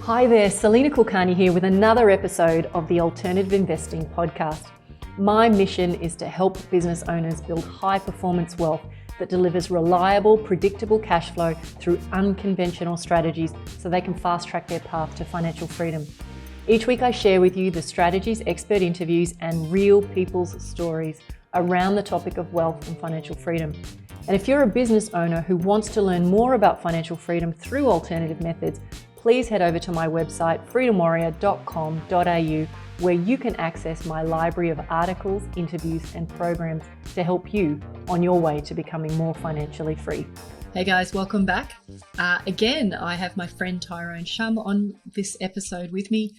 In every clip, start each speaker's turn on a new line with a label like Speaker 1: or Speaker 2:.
Speaker 1: Hi there, Salena Kulkarni here with another episode of the Alternative Investing Podcast. My mission is to help business owners build high-performance wealth that delivers reliable, predictable cash flow through unconventional strategies so they can fast-track their path to financial freedom. Each week I share with you the strategies, expert interviews, and real people's stories around the topic of wealth and financial freedom. And if you're a business owner who wants to learn more about financial freedom through alternative methods, please head over to my website, freedomwarrior.com.au, where you can access my library of articles, interviews, and programs to help you on your way to becoming more financially free. Hey guys, welcome back. Again, I have my friend Tyrone Shum on this episode with me.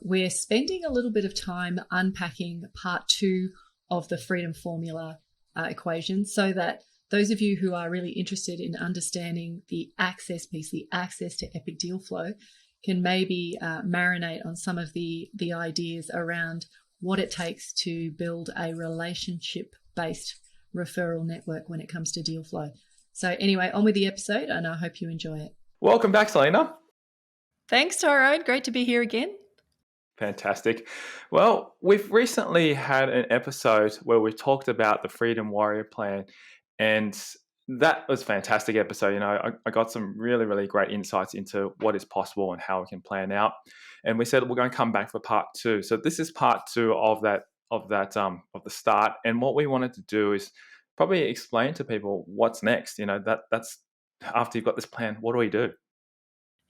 Speaker 1: We're spending a little bit of time unpacking part 2 of the freedom formula equation so that those of you who are really interested in understanding the access piece, the access to epic deal flow, can maybe marinate on some of the ideas around what it takes to build a relationship-based referral network when it comes to deal flow. So anyway, on with the episode, and I hope you enjoy it.
Speaker 2: Welcome back, Salena.
Speaker 1: Thanks, Tyrone. Great to be here again.
Speaker 2: Fantastic. Well, we've recently had an episode where we talked about the Freedom Warrior Plan, and that was a fantastic episode. You know, I got some really, really great insights into what is possible and how we can plan out. And we said we're going to come back for part 2. So this is part 2 of the start. And what we wanted to do is probably explain to people what's next. You know, that's after you've got this plan, what do we do?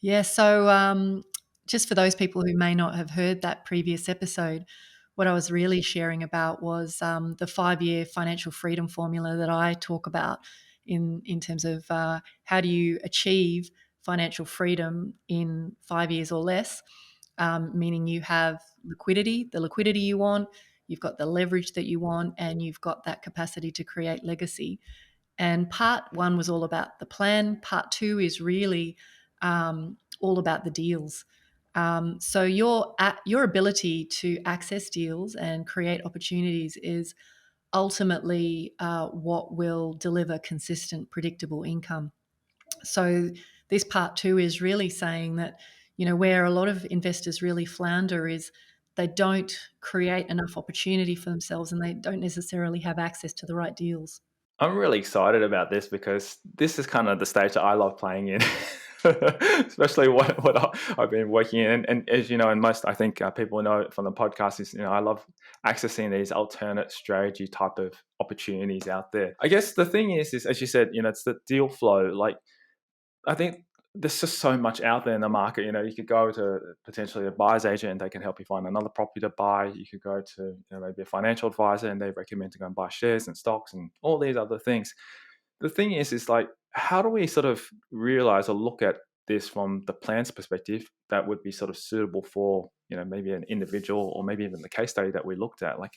Speaker 1: Yeah. So just for those people who may not have heard that previous episode, what I was really sharing about was the 5-year financial freedom formula that I talk about in terms of how do you achieve financial freedom in 5 years or less, meaning you have liquidity, the liquidity you want, you've got the leverage that you want, and you've got that capacity to create legacy. And part 1 was all about the plan. Part 2 is really all about the deals. So your ability to access deals and create opportunities is ultimately what will deliver consistent, predictable income. So this part 2 is really saying that, you know, where a lot of investors really flounder is they don't create enough opportunity for themselves and they don't necessarily have access to the right deals.
Speaker 2: I'm really excited about this because this is kind of the stage that I love playing in, especially what I've been working in. And as you know, and most I think people know from the podcast is, you know, I love accessing these alternate strategy type of opportunities out there. I guess the thing is as you said, you know, it's the deal flow. Like, I think there's just so much out there in the market. You know, you could go to potentially a buyer's agent and they can help you find another property to buy. You could go to, you know, maybe a financial advisor and they recommend to go and buy shares and stocks and all these other things. The thing is like, how do we sort of realize or look at this from the plan's perspective that would be sort of suitable for, you know, maybe an individual or maybe even the case study that we looked at? Like,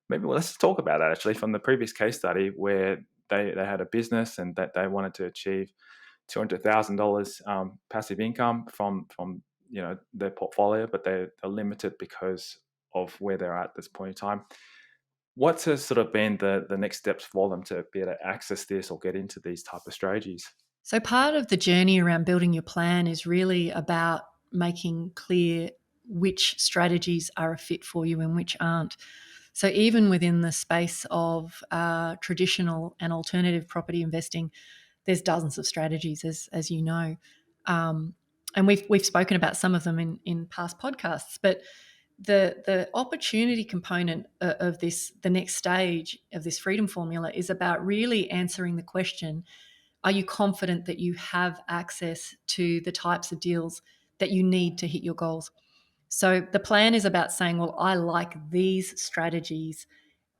Speaker 2: maybe let's talk about that actually from the previous case study where they had a business and that they wanted to achieve $200,000 passive income from you know their portfolio, but they're limited because of where they're at this point in time. What's sort of been the next steps for them to be able to access this or get into these type of strategies?
Speaker 1: So part of the journey around building your plan is really about making clear which strategies are a fit for you and which aren't. So even within the space of traditional and alternative property investing, there's dozens of strategies, as you know, and we've spoken about some of them in past podcasts. But the opportunity component of this, the next stage of this freedom formula, is about really answering the question: are you confident that you have access to the types of deals that you need to hit your goals? So the plan is about saying, well, I like these strategies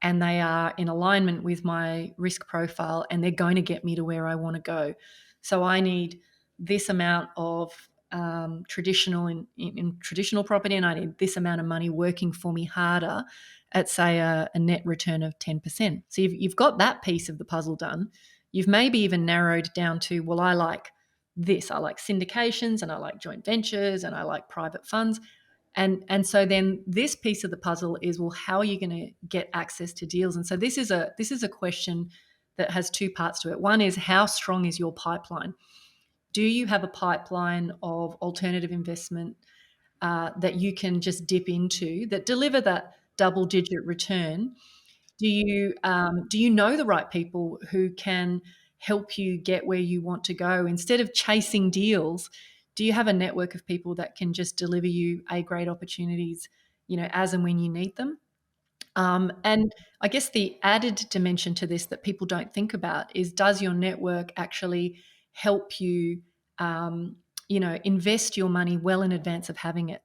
Speaker 1: and they are in alignment with my risk profile and they're going to get me to where I want to go. So I need this amount of traditional in traditional property, and I need this amount of money working for me harder at, say, a net return of 10%. So you've got that piece of the puzzle done. You've maybe even narrowed down to, well, I like this. I like syndications and I like joint ventures and I like private funds. And so then this piece of the puzzle is, well, how are you going to get access to deals? And so this is a question that has 2 parts to it. One is, how strong is your pipeline? Do you have a pipeline of alternative investment that you can just dip into that deliver that double-digit return? Do you know the right people who can help you get where you want to go instead of chasing deals? Do you have a network of people that can just deliver you A-grade opportunities, as and when you need them? And I guess the added dimension to this that people don't think about is, does your network actually help you, invest your money well in advance of having it?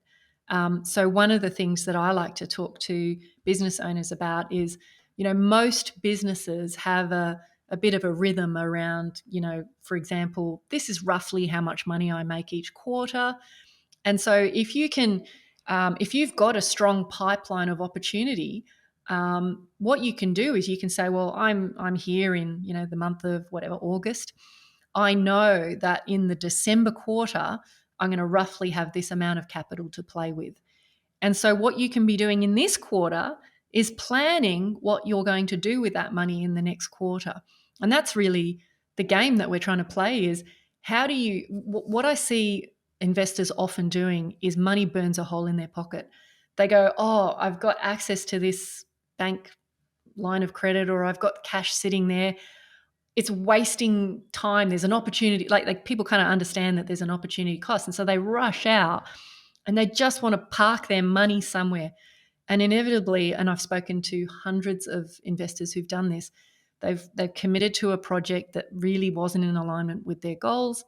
Speaker 1: So one of the things that I like to talk to business owners about is, most businesses have a bit of a rhythm around, for example, this is roughly how much money I make each quarter. And so if you've got a strong pipeline of opportunity, what you can do is you can say, well, I'm here in the month of whatever, August. I know that in the December quarter, I'm going to roughly have this amount of capital to play with. And so what you can be doing in this quarter is planning what you're going to do with that money in the next quarter. And that's really the game that we're trying to play. Is what I see investors often doing is money burns a hole in their pocket. They go, oh, I've got access to this bank line of credit, or I've got cash sitting there. It's wasting time. There's an opportunity, like people kind of understand that there's an opportunity cost. And so they rush out and they just want to park their money somewhere. And inevitably, and I've spoken to hundreds of investors who've done this, they've committed to a project that really wasn't in alignment with their goals.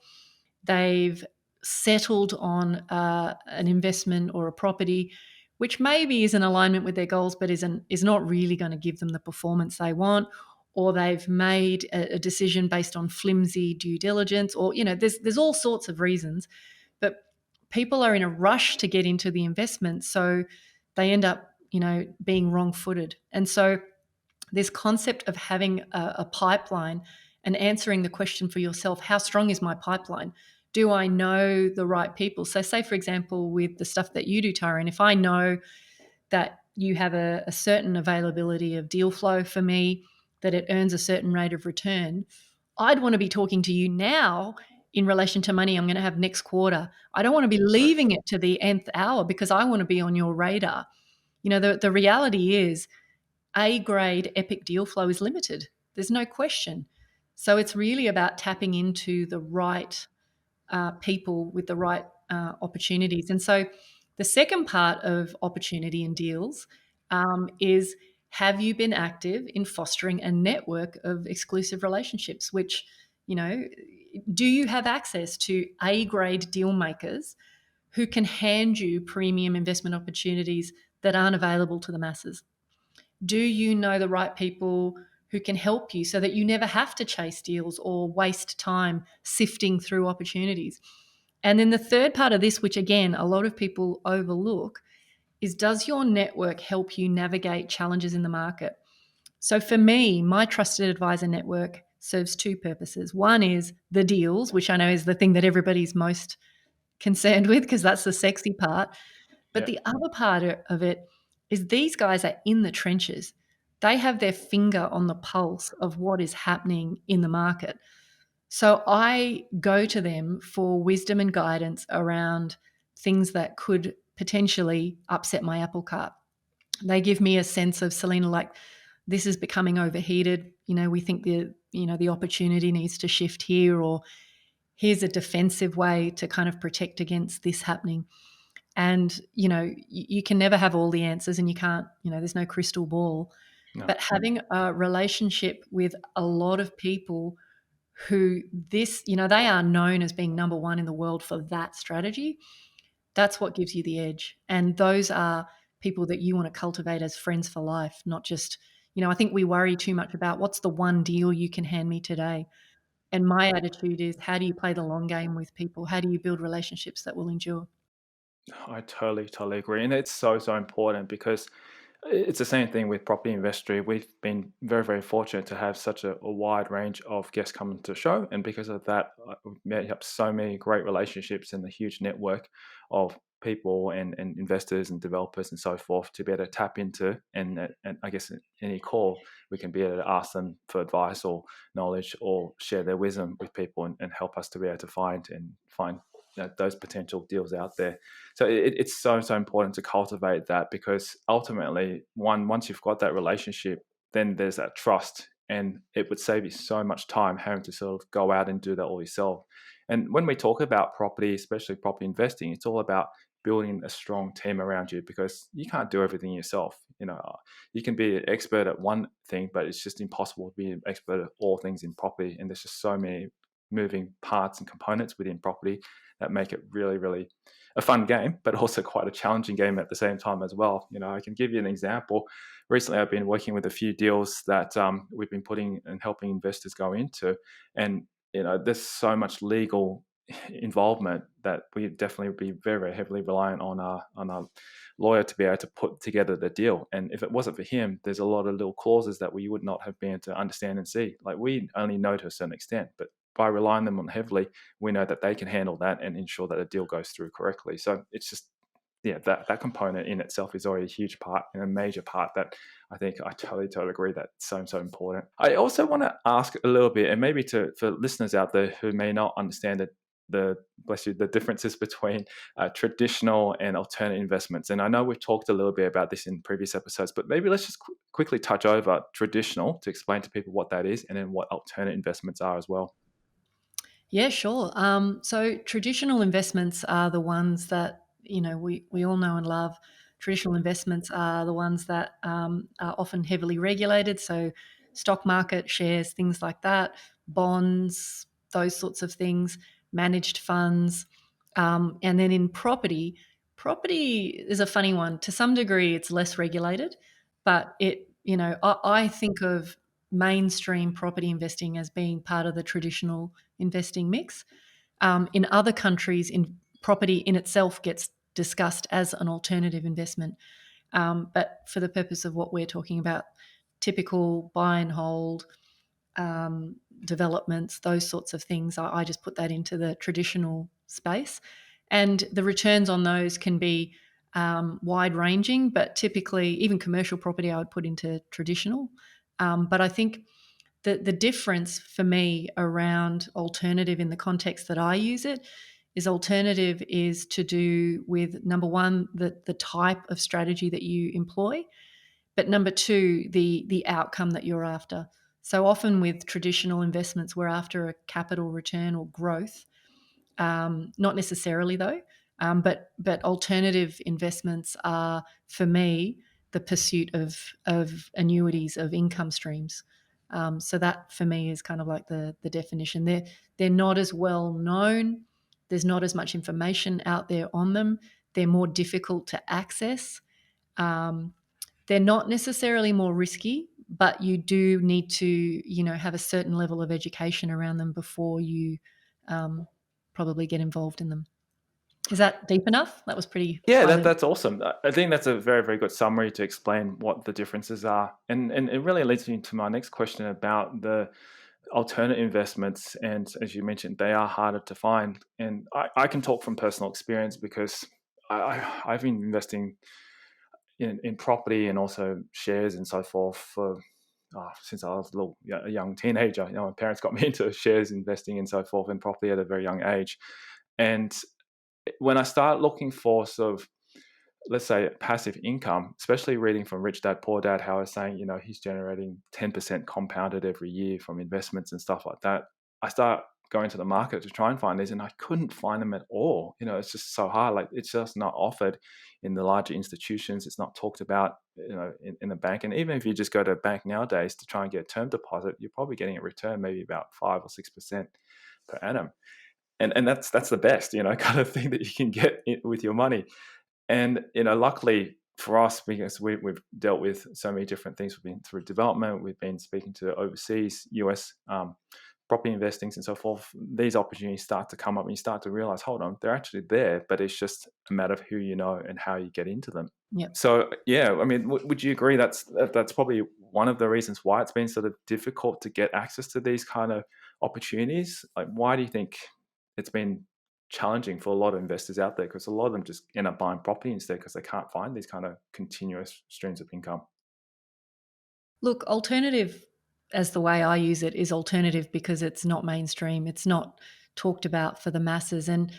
Speaker 1: They've settled on an investment or a property which maybe is in alignment with their goals, but is not really going to give them the performance they want. Or they've made a decision based on flimsy due diligence, or there's all sorts of reasons. But people are in a rush to get into the investment, so they end up being wrong-footed. And so this concept of having a pipeline and answering the question for yourself, how strong is my pipeline? Do I know the right people? So say, for example, with the stuff that you do, Tyrone, if I know that you have a certain availability of deal flow for me, that it earns a certain rate of return, I'd want to be talking to you now in relation to money I'm going to have next quarter. I don't want to be leaving it to the nth hour because I want to be on your radar. The reality is A-grade epic deal flow is limited. There's no question. So it's really about tapping into the right people with the right opportunities. And so the second part of opportunity and deals is, have you been active in fostering a network of exclusive relationships? Which, do you have access to A-grade deal makers who can hand you premium investment opportunities that aren't available to the masses? Do you know the right people who can help you so that you never have to chase deals or waste time sifting through opportunities? And then the third part of this, which again, a lot of people overlook, is, does your network help you navigate challenges in the market? So for me, my trusted advisor network serves two purposes. One is the deals, which I know is the thing that everybody's most concerned with because that's the sexy part. But the other part of it is, these guys are in the trenches. They have their finger on the pulse of what is happening in the market. So I go to them for wisdom and guidance around things that could potentially upset my apple cart. They give me a sense of, Salena, like, this is becoming overheated. We think the opportunity needs to shift here, or here's a defensive way to kind of protect against this happening. And, you can never have all the answers, and you can't, there's no crystal ball. No. But having a relationship with a lot of people who they are known as being number one in the world for that strategy, that's what gives you the edge. And those are people that you want to cultivate as friends for life, not just, I think we worry too much about what's the one deal you can hand me today. And my attitude is, how do you play the long game with people? How do you build relationships that will endure?
Speaker 2: I totally agree. And it's so important because it's the same thing with property industry. We've been very fortunate to have such a wide range of guests coming to the show. And because of that, we've met up so many great relationships and a huge network of people and investors and developers and so forth to be able to tap into, and I guess any call we can be able to ask them for advice or knowledge or share their wisdom with people and help us to be able to find those potential deals out there. So it's so important to cultivate that, because ultimately once you've got that relationship, then there's that trust, and it would save you so much time having to sort of go out and do that all yourself. And when we talk about property, especially property investing, it's all about building a strong team around you, because you can't do everything yourself. You can be an expert at one thing, but it's just impossible to be an expert at all things in property. And there's just so many moving parts and components within property that make it really, really a fun game, but also quite a challenging game at the same time as well. I can give you an example. Recently, I've been working with a few deals that we've been putting and helping investors go into, and there's so much legal involvement that we definitely would be very, very heavily reliant on our lawyer to be able to put together the deal. And if it wasn't for him, there's a lot of little clauses that we would not have been able to understand and see. Like, we only know to a certain extent, but by relying them on heavily, we know that they can handle that and ensure that a deal goes through correctly. So it's just, that component in itself is already a huge part and a major part that I think I totally agree that's so important. I also want to ask a little bit, and maybe for listeners out there who may not understand the differences between traditional and alternate investments. And I know we've talked a little bit about this in previous episodes, but maybe let's just quickly touch over traditional to explain to people what that is, and then what alternate investments are as well.
Speaker 1: Yeah, sure. So traditional investments are the ones that we all know and love. Traditional investments are the ones that are often heavily regulated. So stock market, shares, things like that, bonds, those sorts of things, managed funds. And then in property is a funny one. To some degree, it's less regulated, but I think of mainstream property investing as being part of the traditional investing mix. In other countries, in property in itself gets discussed as an alternative investment. But for the purpose of what we're talking about, typical buy and hold developments, those sorts of things, I just put that into the traditional space. And the returns on those can be wide ranging, but typically even commercial property I would put into traditional. But I think the difference for me around alternative in the context that I use it is alternative is to do with, number one, the type of strategy that you employ, but number two, the outcome that you're after. So often with traditional investments, we're after a capital return or growth. Not necessarily though, but alternative investments are, for me, the pursuit of annuities, of income streams. So that for me is kind of like the definition. They're not as well known. There's not as much information out there on them. They're more difficult to access. They're not necessarily more risky, but you do need to, have a certain level of education around them before you probably get involved in them. Is that deep enough? That was pretty.
Speaker 2: Yeah, that's awesome. I think that's a very, very good summary to explain what the differences are. And it really leads me to my next question about the alternate investments. And as you mentioned, they are harder to find. And I can talk from personal experience, because I've been investing in property and also shares and so forth since I was a young teenager. My parents got me into shares investing and so forth, and property at a very young age. And when I start looking for sort of, let's say, passive income, especially reading from Rich Dad Poor Dad, how I was saying, he's generating 10% compounded every year from investments and stuff like that, I start going to the market to try and find these, and I couldn't find them at all. It's just so hard. Like, it's just not offered in the larger institutions. It's not talked about, in the bank. And even if you just go to a bank nowadays to try and get a term deposit, you're probably getting a return maybe about 5 or 6% per annum. And that's the best, kind of thing that you can get with your money. And, luckily for us, because we've dealt with so many different things, we've been through development, we've been speaking to overseas, US property investings and so forth, these opportunities start to come up, and you start to realize, hold on, they're actually there, but it's just a matter of who you know and how you get into them.
Speaker 1: Yep.
Speaker 2: So, yeah, I mean, would you agree that's probably one of the reasons why it's been sort of difficult to get access to these kind of opportunities? Like, why do you think it's been challenging for a lot of investors out there, because a lot of them just end up buying property instead because they can't find these kind of continuous streams of income.
Speaker 1: Look, alternative, as the way I use it, is alternative because it's not mainstream. It's not talked about for the masses. And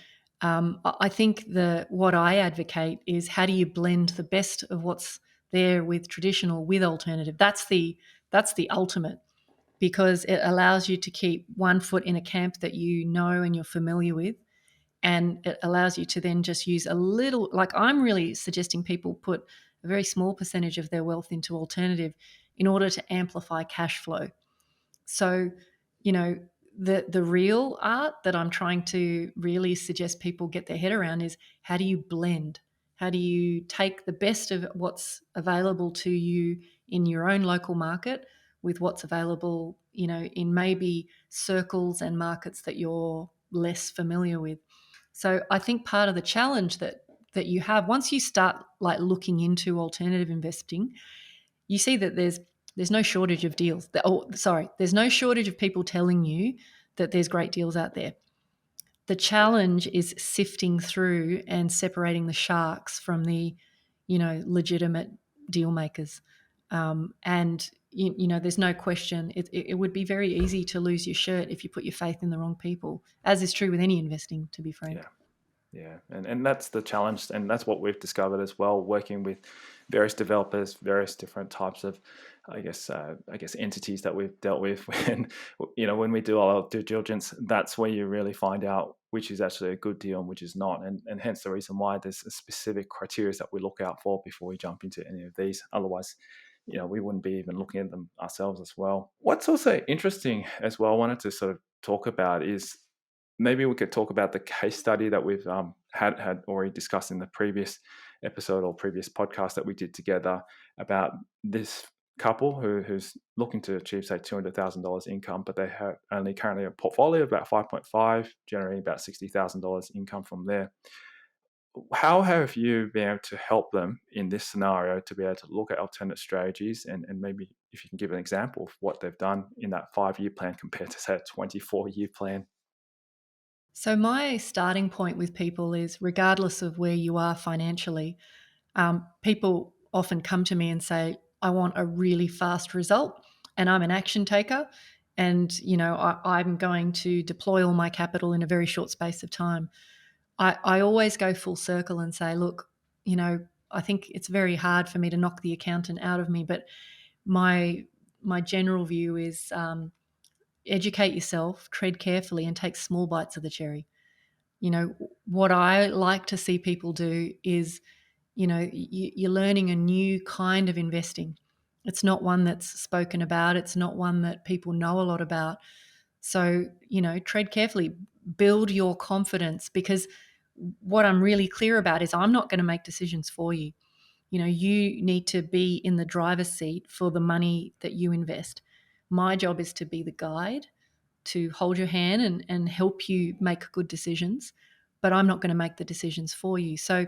Speaker 1: I think what I advocate is, how do you blend the best of what's there with traditional with alternative? That's the ultimate, because it allows you to keep one foot in a camp that you know and you're familiar with. And it allows you to then just use a little, like I'm really suggesting people put a very small percentage of their wealth into alternative in order to amplify cash flow. So, you know, the real art that I'm trying to really suggest people get their head around is, how do you blend? How do you take the best of what's available to you in your own local market with what's available, in maybe circles and markets that you're less familiar with? So I think part of the challenge that you have, once you start like looking into alternative investing, you see that there's no shortage of deals. There's no shortage of people telling you that there's great deals out there. The challenge is sifting through and separating the sharks from the, legitimate deal makers. And there's no question it would be very easy to lose your shirt if you put your faith in the wrong people, as is true with any investing, to be frank.
Speaker 2: Yeah. Yeah, and that's the challenge, and that's what we've discovered as well, working with various developers, various different types of, I guess entities that we've dealt with. When we do our due diligence, that's where you really find out which is actually a good deal and which is not, and hence the reason why there's a specific criteria that we look out for before we jump into any of these. Otherwise, we wouldn't be even looking at them ourselves as well. What's also interesting as well, I wanted to sort of talk about is, maybe we could talk about the case study that we've had already discussed in the previous episode or previous podcast that we did together, about this couple who's looking to achieve, say, $200,000 income, but they have only currently a portfolio of about 5.5, generating about $60,000 income from there. How have you been able to help them in this scenario to be able to look at alternate strategies, and maybe if you can give an example of what they've done in that 5-year plan compared to, say, a 24-year plan?
Speaker 1: So my starting point with people is, regardless of where you are financially, people often come to me and say, I want a really fast result, and I'm an action taker, and I'm going to deploy all my capital in a very short space of time. I always go full circle and say, look, I think it's very hard for me to knock the accountant out of me, but my general view is, educate yourself, tread carefully, and take small bites of the cherry. What I like to see people do is, you're learning a new kind of investing. It's not one that's spoken about. It's not one that people know a lot about. So, tread carefully, build your confidence, because what I'm really clear about is, I'm not going to make decisions for you. You need to be in the driver's seat for the money that you invest. My job is to be the guide, to hold your hand and help you make good decisions, but I'm not going to make the decisions for you. So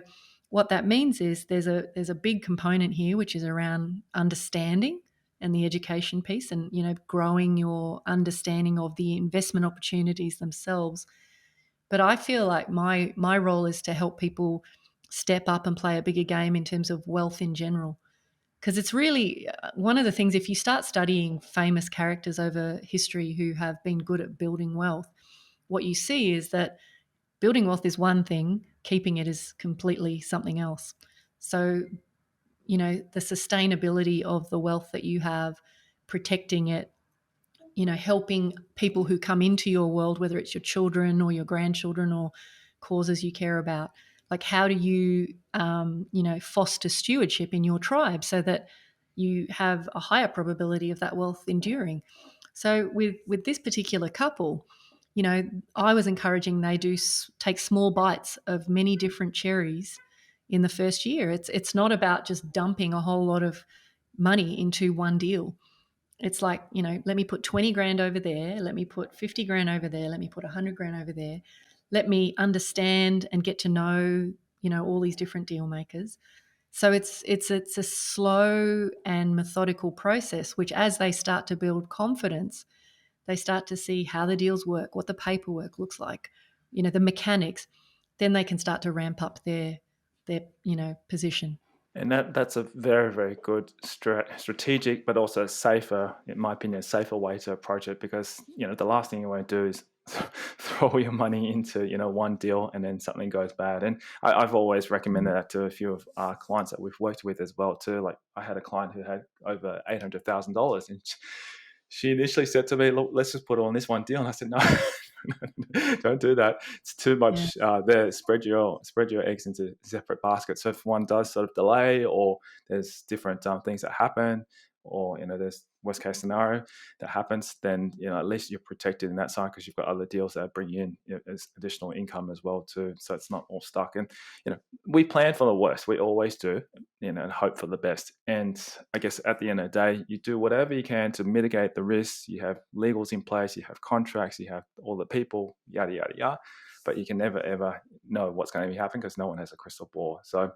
Speaker 1: what that means is, there's a big component here, which is around understanding and the education piece, and growing your understanding of the investment opportunities themselves. But I feel like my role is to help people step up and play a bigger game in terms of wealth in general. Because it's really one of the things, if you start studying famous characters over history who have been good at building wealth, what you see is that building wealth is one thing, keeping it is completely something else. So, the sustainability of the wealth that you have, protecting it, helping people who come into your world, whether it's your children or your grandchildren or causes you care about. Like, how do you, foster stewardship in your tribe so that you have a higher probability of that wealth enduring? So with this particular couple, I was encouraging they do take small bites of many different cherries in the first year. It's not about just dumping a whole lot of money into one deal. It's like, let me put 20 grand over there. Let me put 50 grand over there. Let me put 100 grand over there. Let me understand and get to know, all these different deal makers. So it's a slow and methodical process, which, as they start to build confidence, they start to see how the deals work, what the paperwork looks like, the mechanics, then they can start to ramp up their position.
Speaker 2: And that's a very, very good strategic, but also safer, in my opinion, safer way to approach it, because the last thing you want to do is throw your money into one deal and then something goes bad. And I've always recommended that to a few of our clients that we've worked with as well too. Like I had a client who had over $800,000, and she initially said to me, "Look, let's just put it on this one deal." And I said, "No, don't do that. It's too much there. Spread your eggs into separate baskets. So if one does sort of delay, or there's different things that happen, or there's worst case scenario that happens, then at least you're protected in that side, because you've got other deals that bring in as additional income as well too. So it's not all stuck. And we plan for the worst. We always do, and hope for the best. And I guess at the end of the day, you do whatever you can to mitigate the risks. You have legals in place, you have contracts, you have all the people, yada yada yada. But you can never ever know what's going to be happening, because no one has a crystal ball. So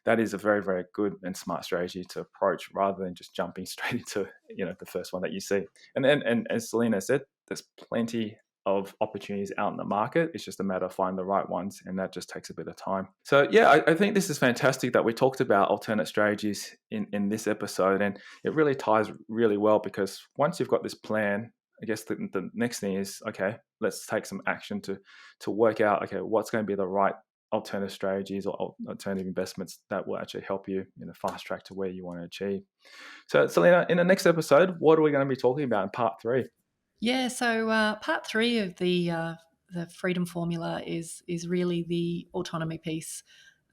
Speaker 2: that is a very, very good and smart strategy to approach, rather than just jumping straight into the first one that you see. And as Salena said, there's plenty of opportunities out in the market. It's just a matter of finding the right ones, and that just takes a bit of time. So yeah, I think this is fantastic that we talked about alternate strategies in this episode, and it really ties really well, because once you've got this plan, I guess the next thing is, okay, let's take some action to work out, okay, what's going to be the right alternative strategies or alternative investments that will actually help you fast track to where you want to achieve. So Salena, in the next episode, what are we going to be talking about in part 3?
Speaker 1: Yeah, so part 3 of the freedom formula is really the autonomy piece.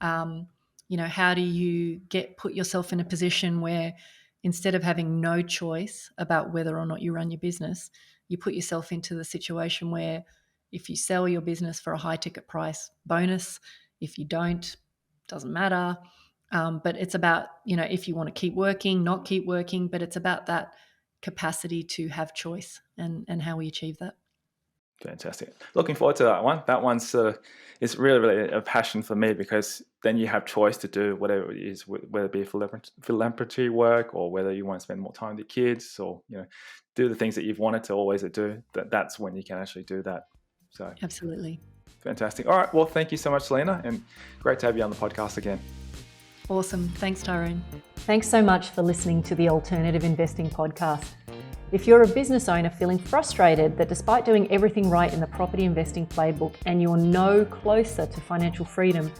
Speaker 1: How do you put yourself in a position where, instead of having no choice about whether or not you run your business, you put yourself into the situation where, if you sell your business for a high ticket price, bonus. If you don't, doesn't matter. But it's about, if you want to keep working, not keep working, but it's about that capacity to have choice and how we achieve that.
Speaker 2: Fantastic. Looking forward to that one. That one's it's really, really a passion for me, because then you have choice to do whatever it is, whether it be philanthropy work, or whether you want to spend more time with your kids, or do the things that you've wanted to always do. That's when you can actually do that. So
Speaker 1: absolutely.
Speaker 2: Fantastic. All right. Well, thank you so much, Salena, and great to have you on the podcast again.
Speaker 1: Awesome. Thanks, Tyrone. Thanks so much for listening to the Alternative Investing Podcast. If you're a business owner feeling frustrated that despite doing everything right in the property investing playbook and you're no closer to financial freedom,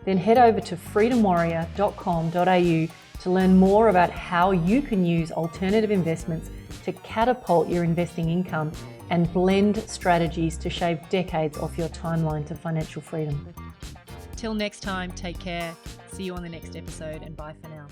Speaker 1: then head over to freedomwarrior.com.au to learn more about how you can use alternative investments to catapult your investing income and blend strategies to shave decades off your timeline to financial freedom. Till next time, take care. See you on the next episode, and bye for now.